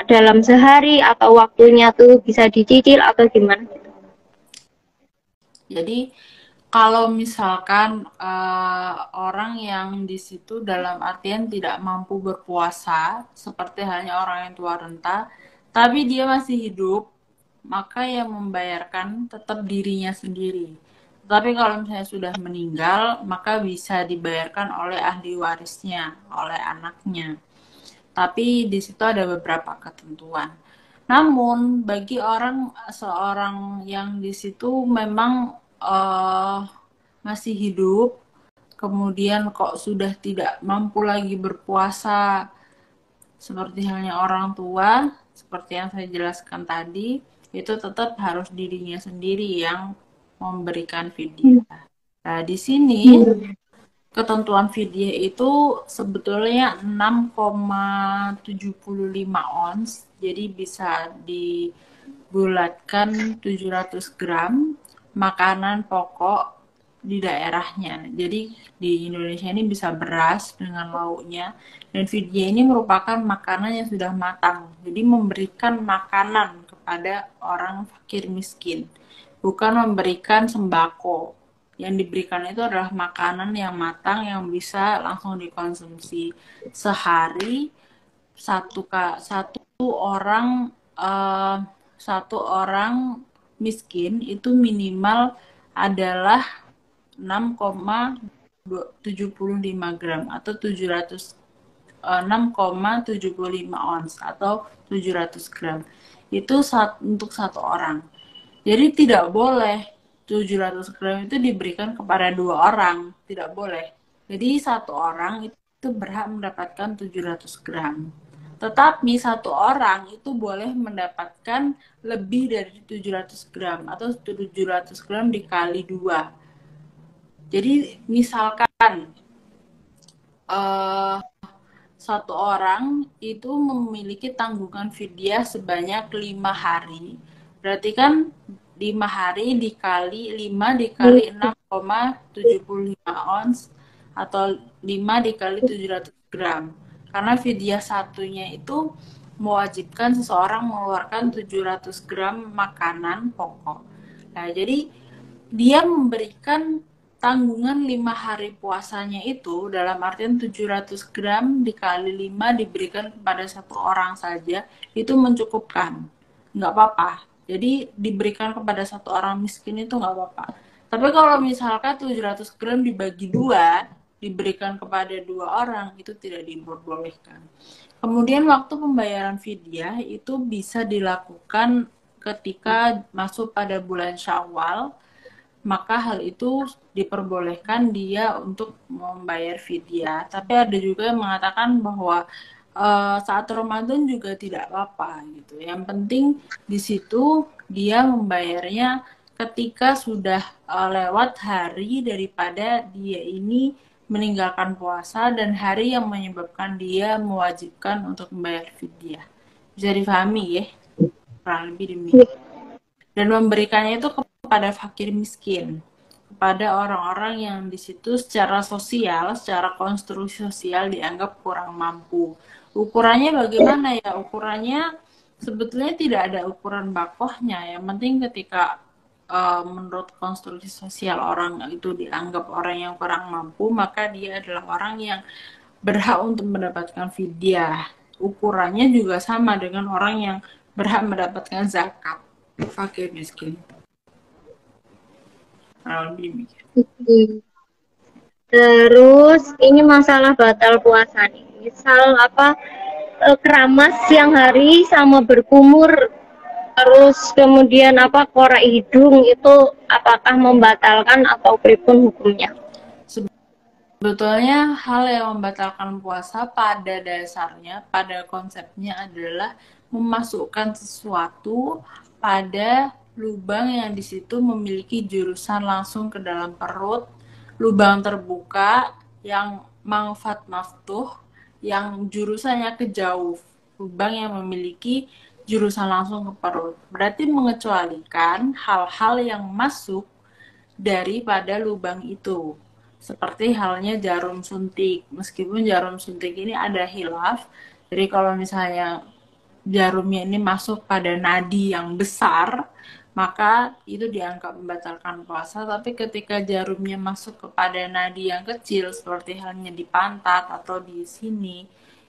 dalam sehari atau waktunya tuh bisa dicicil atau gimana? Jadi kalau misalkan orang yang di situ dalam artian tidak mampu berpuasa, seperti halnya orang yang tua renta, tapi dia masih hidup, maka yang membayarkan tetap dirinya sendiri. Tapi kalau misalnya sudah meninggal, maka bisa dibayarkan oleh ahli warisnya, oleh anaknya. Tapi di situ ada beberapa ketentuan. Namun bagi seorang yang di situ memang masih hidup, kemudian kok sudah tidak mampu lagi berpuasa, seperti halnya orang tua, seperti yang saya jelaskan tadi, itu tetap harus dirinya sendiri yang memberikan fidyah. Nah, di sini ketentuan fidyah itu sebetulnya 6,75 ons, jadi bisa dibulatkan 700 gram makanan pokok di daerahnya. Jadi di Indonesia ini bisa beras dengan lauknya, dan fidyah ini merupakan makanan yang sudah matang. Jadi memberikan makanan kepada orang fakir miskin, bukan memberikan sembako. Yang diberikan itu adalah makanan yang matang yang bisa langsung dikonsumsi sehari. Satu orang miskin itu minimal adalah 6,75 gram atau 6,75 ons atau 700 gram. Itu untuk 1 orang. Jadi tidak boleh 700 gram itu diberikan kepada 2 orang, tidak boleh. Jadi 1 orang itu berhak mendapatkan 700 gram. Tetapi 1 orang itu boleh mendapatkan lebih dari 700 gram atau 700 gram dikali 2. Jadi misalkan eh, satu orang itu memiliki tanggungan fidyah sebanyak 5 hari. Berarti kan 5 hari dikali 5 dikali 6,75 ons atau 5 dikali 700 gram. Karena fidyah satunya itu mewajibkan seseorang mengeluarkan 700 gram makanan pokok. Nah, jadi dia memberikan tanggungan 5 hari puasanya itu dalam artian 700 gram dikali 5 diberikan kepada satu orang saja itu mencukupkan, nggak apa-apa. Jadi diberikan kepada satu orang miskin itu nggak apa-apa. Tapi kalau misalkan 700 gram dibagi dua diberikan kepada 2 orang itu tidak diperbolehkan. Kemudian waktu pembayaran fidyah itu bisa dilakukan ketika masuk pada bulan Syawal, maka hal itu diperbolehkan dia untuk membayar fidyah. Tapi ada juga yang mengatakan bahwa saat Ramadan juga tidak apa-apa gitu. Yang penting di situ dia membayarnya ketika sudah lewat hari daripada dia ini meninggalkan puasa dan hari yang menyebabkan dia mewajibkan untuk membayar fidyah. Bisa difahami ya? Kurang lebih demikian. Dan memberikannya itu kepada fakir miskin, kepada orang-orang yang di situ secara sosial, secara konstruksi sosial dianggap kurang mampu. Ukurannya bagaimana ya? Ukurannya sebetulnya tidak ada ukuran bakohnya. Yang penting ketika menurut konstruksi sosial orang itu dianggap orang yang kurang mampu, maka dia adalah orang yang berhak untuk mendapatkan fidyah. Ukurannya juga sama dengan orang yang berhak mendapatkan zakat, fakir miskin. Terus ini masalah batal puasa nih. Misal apa keramas siang hari sama berkumur, terus kemudian apa korek hidung itu apakah membatalkan atau pripun hukumnya? Sebetulnya hal yang membatalkan puasa pada dasarnya, pada konsepnya adalah memasukkan sesuatu pada lubang yang di situ memiliki jurusan langsung ke dalam perut, lubang terbuka yang manfaat maftuh, yang jurusannya ke jauh, lubang yang memiliki jurusan langsung ke perut. Berarti mengecualikan hal-hal yang masuk daripada lubang itu. Seperti halnya jarum suntik. Meskipun jarum suntik ini ada khilaf, jadi kalau misalnya jarumnya ini masuk pada nadi yang besar, maka itu dianggap membatalkan puasa. Tapi ketika jarumnya masuk kepada nadi yang kecil, seperti halnya di pantat atau di sini,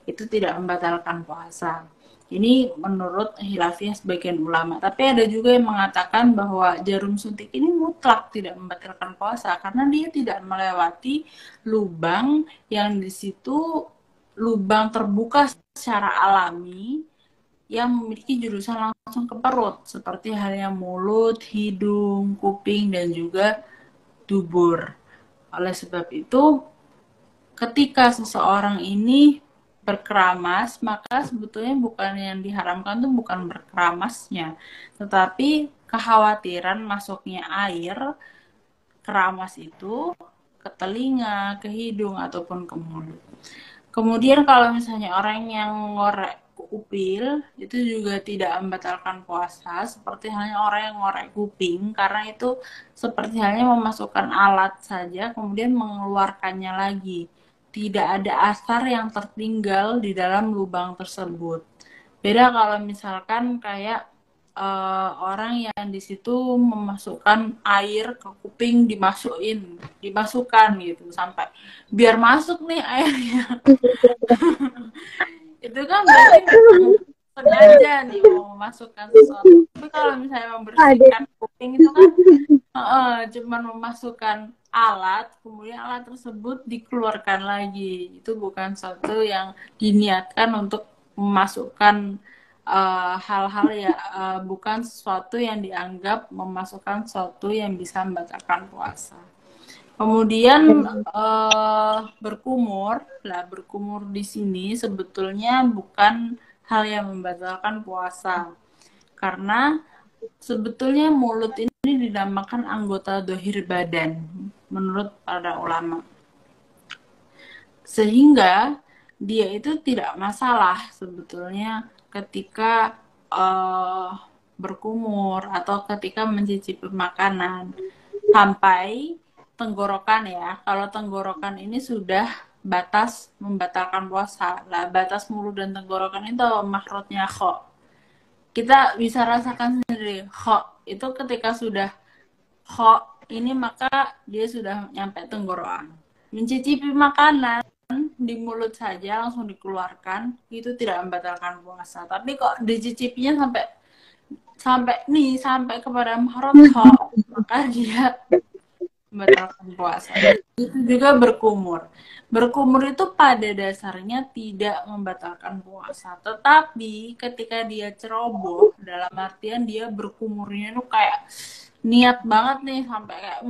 itu tidak membatalkan puasa. Ini menurut hilafiyah sebagian ulama. Tapi ada juga yang mengatakan bahwa jarum suntik ini mutlak tidak membatalkan puasa karena dia tidak melewati lubang yang di situ lubang terbuka secara alami yang memiliki jurusan langsung ke perut, seperti halnya mulut, hidung, kuping, dan juga dubur. Oleh sebab itu, ketika seseorang ini berkeramas, maka sebetulnya bukan yang diharamkan itu bukan berkeramasnya, tetapi kekhawatiran masuknya air keramas itu ke telinga, ke hidung, ataupun ke mulut. Kemudian kalau misalnya orang yang ngorek upil, itu juga tidak membatalkan puasa, seperti halnya orang yang ngorek kuping, karena itu seperti halnya memasukkan alat saja, kemudian mengeluarkannya lagi. Tidak ada asar yang tertinggal di dalam lubang tersebut. Beda kalau misalkan kayak orang yang di situ memasukkan air ke kuping, dimasukkan gitu sampai biar masuk nih airnya. Itu kan berarti sengaja nih mau memasukkan sesuatu. Tapi kalau misalnya membersihkan kuping itu kan cuman memasukkan alat, kemudian alat tersebut dikeluarkan lagi. Itu bukan sesuatu yang diniatkan untuk memasukkan hal-hal ya, bukan sesuatu yang dianggap memasukkan sesuatu yang bisa membatalkan puasa. Kemudian berkumur di sini sebetulnya bukan hal yang membatalkan puasa, karena sebetulnya mulut ini dinamakan anggota dohir badan. menurut para ulama. Sehingga dia itu tidak masalah sebetulnya ketika berkumur atau ketika mencicipi makanan sampai tenggorokan ya. Kalau tenggorokan ini sudah batas membatalkan puasa. Lah batas mulut dan tenggorokan itu makrotnya kho. Kita bisa rasakan sendiri kho itu ketika sudah kho ini maka dia sudah nyampe tenggorokan. Mencicipi makanan di mulut saja langsung dikeluarkan itu tidak membatalkan puasa. Tapi kok dicicipinya sampai kepada makrot kho, maka dia membatalkan puasa. Itu juga berkumur. Berkumur itu pada dasarnya tidak membatalkan puasa. Tetapi ketika dia ceroboh, dalam artian dia berkumurnya itu kayak niat banget nih sampai kayak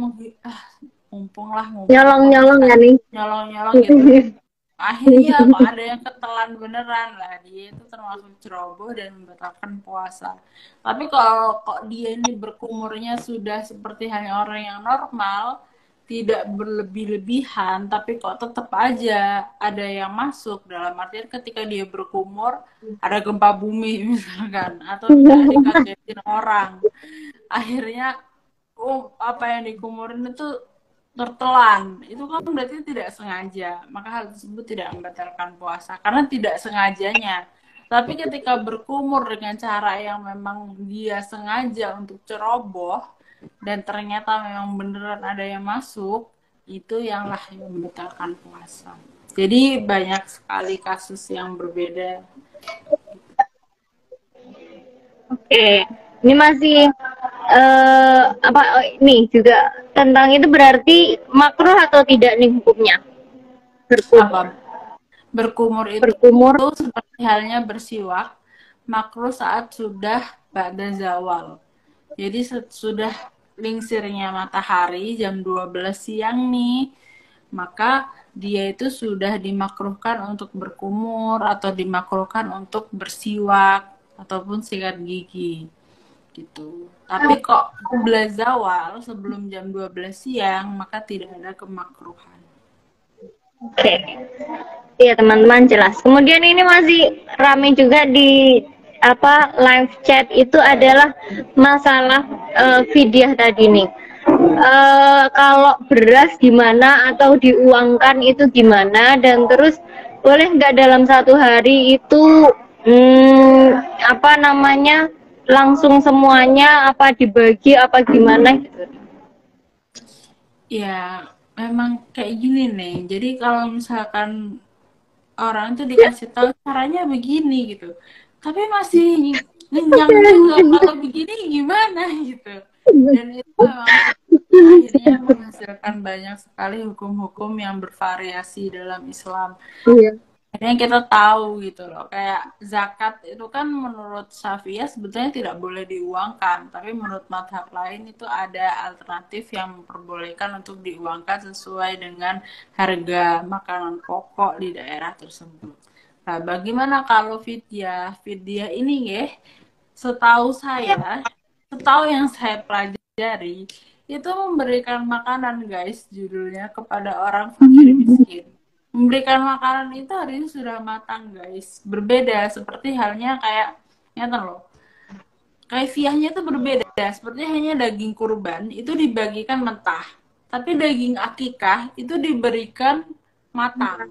mumpung Nyolong-nyolong ya nih. nyolong-nyolong gitu. Akhirnya kok ada yang ketelan beneran lah, dia itu termasuk ceroboh dan membatalkan puasa. Tapi kalau kok dia ini berkumurnya sudah seperti hanya orang yang normal, tidak berlebih-lebihan, tapi kok tetap aja ada yang masuk, dalam artian ketika dia berkumur ada gempa bumi misalkan, atau tidak dikagetin orang, akhirnya apa yang dikumurin itu tertelan, itu kan berarti tidak sengaja, maka hal tersebut tidak membatalkan puasa karena tidak sengajanya. Tapi ketika berkumur dengan cara yang memang dia sengaja untuk ceroboh dan ternyata memang beneran ada yang masuk, itu yang membatalkan puasa. Jadi banyak sekali kasus yang berbeda. Oke, ini masih nih juga tentang itu berarti makruh atau tidak nih hukumnya? Berkumur. Berkumur itu seperti halnya bersiwak, makruh saat sudah ba'da zawal. Jadi sudah lingsirnya matahari jam 12 siang nih, maka dia itu sudah dimakruhkan untuk berkumur atau dimakruhkan untuk bersiwak ataupun sikat gigi gitu. Tapi kok sebelah zawal sebelum jam 12 siang maka tidak ada kemakruhan. Oke. Iya teman-teman jelas. Kemudian ini masih ramai juga di live chat itu adalah masalah fidyah tadi nih. Kalau beras gimana atau diuangkan itu gimana, dan terus boleh nggak dalam satu hari itu langsung semuanya apa dibagi apa gimana gitu? Ya memang kayak gini nih. Jadi kalau misalkan orang tuh dikasih tahu caranya begini gitu, tapi masih ngenyang juga kalau begini gimana gitu. Dan itu memang akhirnya menghasilkan banyak sekali hukum-hukum yang bervariasi dalam Islam. Iya. Akhirnya kita tahu gitu loh, kayak zakat itu kan menurut Syafi'iyah sebetulnya tidak boleh diuangkan, tapi menurut mazhab lain itu ada alternatif yang memperbolehkan untuk diuangkan sesuai dengan harga makanan pokok di daerah tersebut. Nah, bagaimana kalau fidyah? Fidyah ini ya, setahu yang saya pelajari, itu memberikan makanan guys, judulnya kepada orang fakir miskin. Memberikan makanan itu harusnya sudah matang guys. Berbeda seperti halnya kayak nyata loh. Kaifiahnya itu berbeda. Seperti hanya daging kurban itu dibagikan mentah. Tapi daging akikah itu diberikan matang.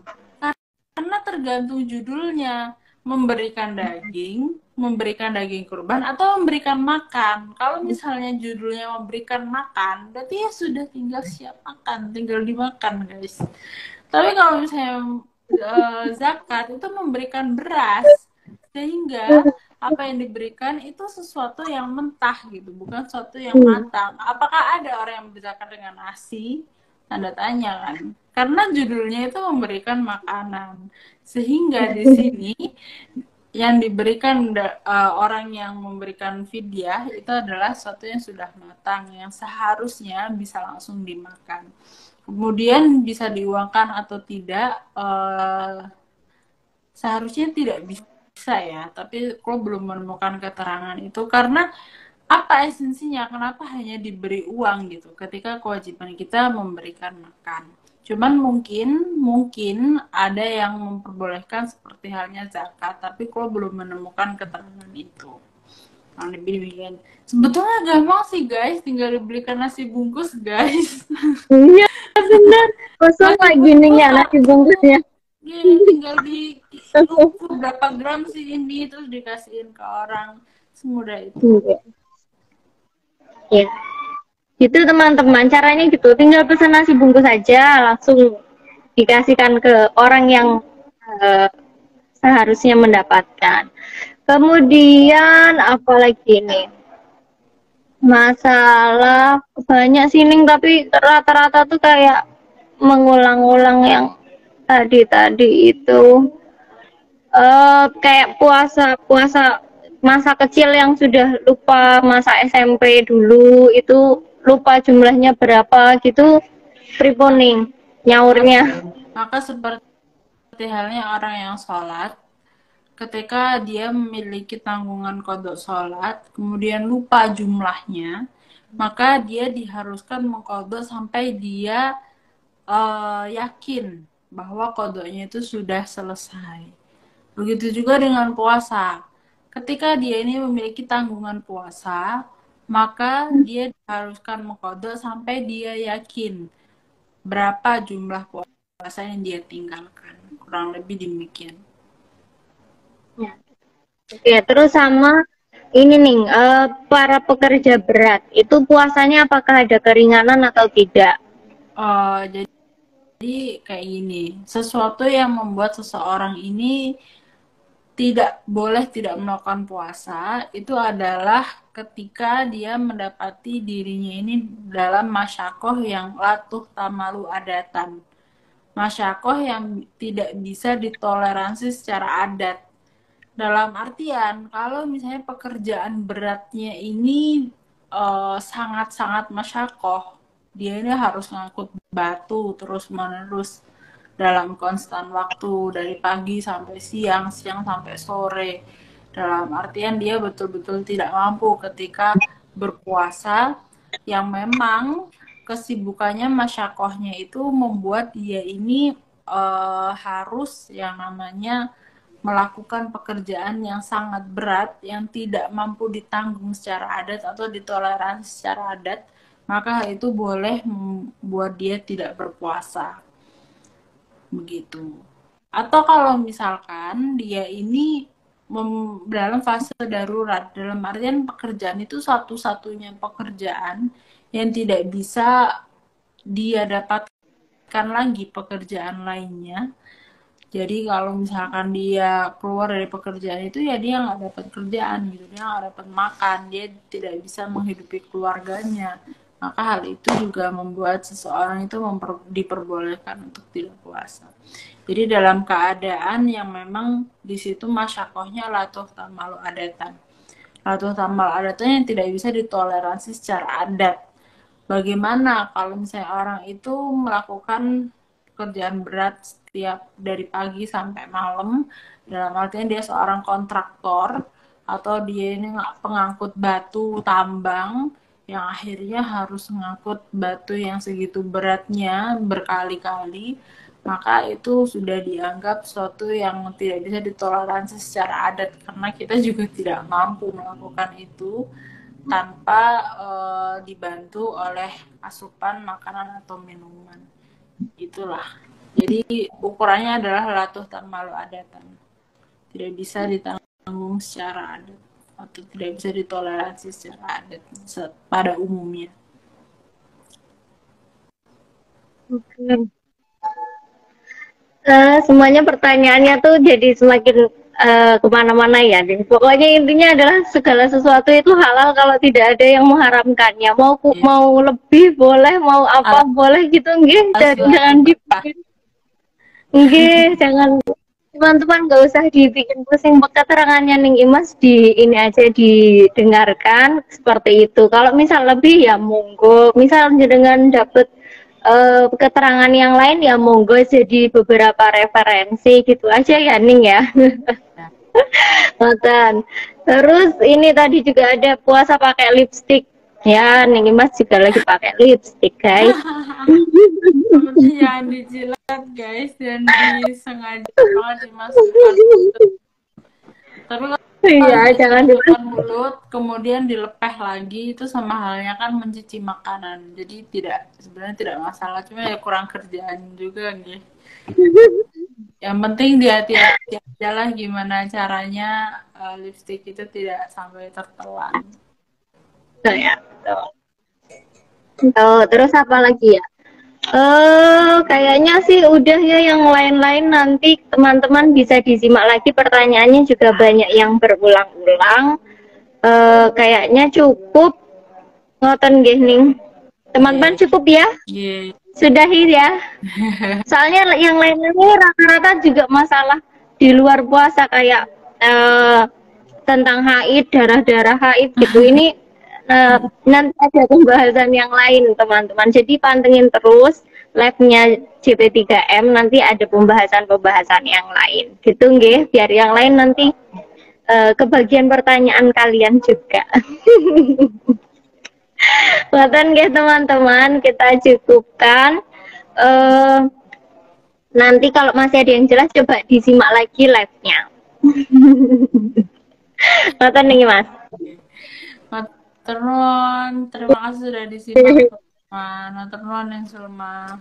Karena tergantung judulnya. Memberikan daging kurban atau memberikan makan. Kalau misalnya judulnya memberikan makan, berarti ya sudah tinggal siap makan, tinggal dimakan guys. Tapi kalau misalnya zakat itu memberikan beras, sehingga apa yang diberikan itu sesuatu yang mentah gitu, bukan sesuatu yang matang. Apakah ada orang yang berzakat dengan nasi? Tanda tanya kan. Karena judulnya itu memberikan makanan. Sehingga di sini yang diberikan orang yang memberikan fidyah itu adalah sesuatu yang sudah matang, yang seharusnya bisa langsung dimakan. Kemudian bisa diuangkan atau tidak, seharusnya tidak bisa ya, tapi kok belum menemukan keterangan itu karena apa esensinya? Kenapa hanya diberi uang gitu ketika kewajiban kita memberikan makan? Cuman mungkin ada yang memperbolehkan seperti halnya zakat, tapi kok belum menemukan keterangan itu. Nah, lebih demikian. Sebetulnya gampang sih guys, tinggal dibelikan nasi bungkus guys. Iya benar, kosong Nasi lagi nih bungkus ya nasi bungkusnya. ya, tinggal diukur berapa gram sih ini, terus dikasihin ke orang. Semudah itu. Ya, itu teman-teman caranya gitu, tinggal pesan nasi bungkus aja langsung dikasihkan ke orang yang seharusnya mendapatkan. Kemudian apalagi nih, masalah banyak sining tapi rata-rata tuh kayak mengulang-ulang yang tadi itu kayak puasa masa kecil yang sudah lupa masa SMP dulu, itu lupa jumlahnya berapa gitu, priponing nyaurnya. Maka seperti halnya orang yang sholat, ketika dia memiliki tanggungan qadha sholat, kemudian lupa jumlahnya, maka dia diharuskan mengqadha sampai dia yakin bahwa qadhanya itu sudah selesai. Begitu juga dengan puasa. Ketika dia ini memiliki tanggungan puasa, maka dia diharuskan mengqadha sampai dia yakin berapa jumlah puasa yang dia tinggalkan. Kurang lebih demikian. Ya, terus sama ini nih, para pekerja berat itu puasanya apakah ada keringanan atau tidak? Jadi kayak gini, sesuatu yang membuat seseorang ini tidak boleh tidak melakukan puasa itu adalah ketika dia mendapati dirinya ini dalam masyakoh yang latuh tamalu adatan. Masyakoh yang tidak bisa ditoleransi secara adat. Dalam artian, kalau misalnya pekerjaan beratnya ini sangat-sangat masyakoh, dia ini harus ngangkut batu terus-menerus dalam konstan waktu dari pagi sampai siang, siang sampai sore. Dalam artian dia betul-betul tidak mampu ketika berpuasa yang memang kesibukannya masyakohnya itu membuat dia ini harus yang namanya melakukan pekerjaan yang sangat berat yang tidak mampu ditanggung secara adat atau ditoleransi secara adat, maka hal itu boleh membuat dia tidak berpuasa. Begitu. Atau kalau misalkan dia ini dalam fase darurat, dalam artian pekerjaan itu satu-satunya pekerjaan yang tidak bisa dia dapatkan lagi pekerjaan lainnya. Jadi kalau misalkan dia keluar dari pekerjaan itu ya dia nggak dapat kerjaan gitu, dia nggak dapat makan, dia tidak bisa menghidupi keluarganya. Maka hal itu juga membuat seseorang itu diperbolehkan untuk tidak puasa. Jadi dalam keadaan yang memang di situ masyakohnya latuh tamalu adatan. Latuh tamal adatan yang tidak bisa ditoleransi secara adat. Bagaimana kalau misalnya orang itu melakukan pekerjaan berat setiap dari pagi sampai malam, dalam artian dia seorang kontraktor atau dia ini pengangkut batu tambang yang akhirnya harus mengangkut batu yang segitu beratnya berkali-kali, maka itu sudah dianggap sesuatu yang tidak bisa ditoleransi secara adat karena kita juga tidak mampu melakukan itu tanpa dibantu oleh asupan makanan atau minuman. Itulah. Jadi ukurannya adalah latuh tamalu adatan. Tidak bisa ditanggung secara adat atau tidak bisa ditoleransi secara adat pada umumnya. Oke. Semuanya pertanyaannya tuh jadi semakin kemana-mana ya. Pokoknya intinya adalah segala sesuatu itu halal kalau tidak ada yang mengharamkannya. Mau lebih boleh, mau apa boleh gitu, nggih. Jangan dibikin, nggih, jangan teman-teman nggak usah dibikin pusing. Keterangannya ning Imas ini aja didengarkan seperti itu. Kalau misal lebih ya monggo. Misal dengan dapat keterangan yang lain ya monggo jadi beberapa referensi gitu aja ya Ning ya. Ngoten. Terus ini tadi juga ada puasa pakai lipstick. Ya, nih Mas juga lagi pakai lipstick, guys. Seperti jangan dijilat guys, dan disengaja banget dimasukkan mulut. Tapi kalau Iya, jangan lupa. dimasukkan mulut kemudian dilepeh lagi, itu sama halnya kan mencuci makanan. Jadi sebenarnya tidak masalah, cuma ya kurang kerjaan juga gitu. Yang penting hati-hati aja lah gimana caranya lipstick itu tidak sampai tertelan. Tuh ya. Tuh, terus apa lagi ya? Kayaknya sih udah ya, yang lain-lain nanti teman-teman bisa disimak lagi, pertanyaannya juga banyak yang berulang-ulang. Kayaknya cukup ngoten nggih ning. Teman-teman cukup ya? Yeah. Sudahi ya. Soalnya yang lain-lainnya rata-rata juga masalah di luar puasa kayak tentang haid, darah-darah haid gitu. Ini nanti ada pembahasan yang lain teman-teman. Jadi pantengin terus live-nya JP3M, nanti ada pembahasan-pembahasan yang lain. Gitu nggih, biar yang lain nanti kebagian pertanyaan kalian juga. Ngoten nggih teman-teman, kita cukupkan. Nanti kalau masih ada yang jelas coba disimak lagi live-nya. Ngoten nih Mas. Maturnuun, terima kasih sudah disimak teman. Maturnuun yang Sulma.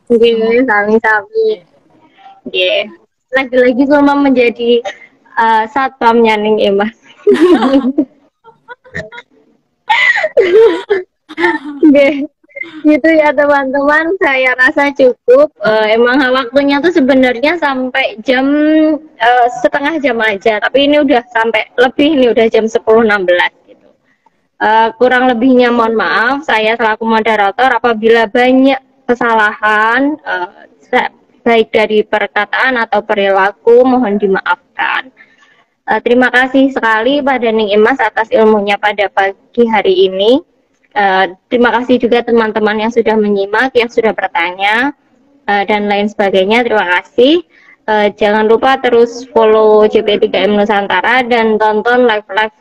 Nggih, sami-sami. Nggih. Lagi-lagi Sulma menjadi satpamnya ning Mas. Nggih. Gitu ya teman-teman, saya rasa cukup. Emang waktunya tuh sebenarnya sampai jam setengah jam aja, tapi ini udah sampai lebih, ini udah jam 10.16 gitu. Kurang lebihnya mohon maaf, saya selaku moderator apabila banyak kesalahan baik dari perkataan atau perilaku, mohon dimaafkan. Terima kasih sekali pada Ning Imas atas ilmunya pada pagi hari ini. Terima kasih juga teman-teman yang sudah menyimak, yang sudah bertanya, dan lain sebagainya. Terima kasih. Jangan lupa terus follow JP3M Nusantara dan tonton live-live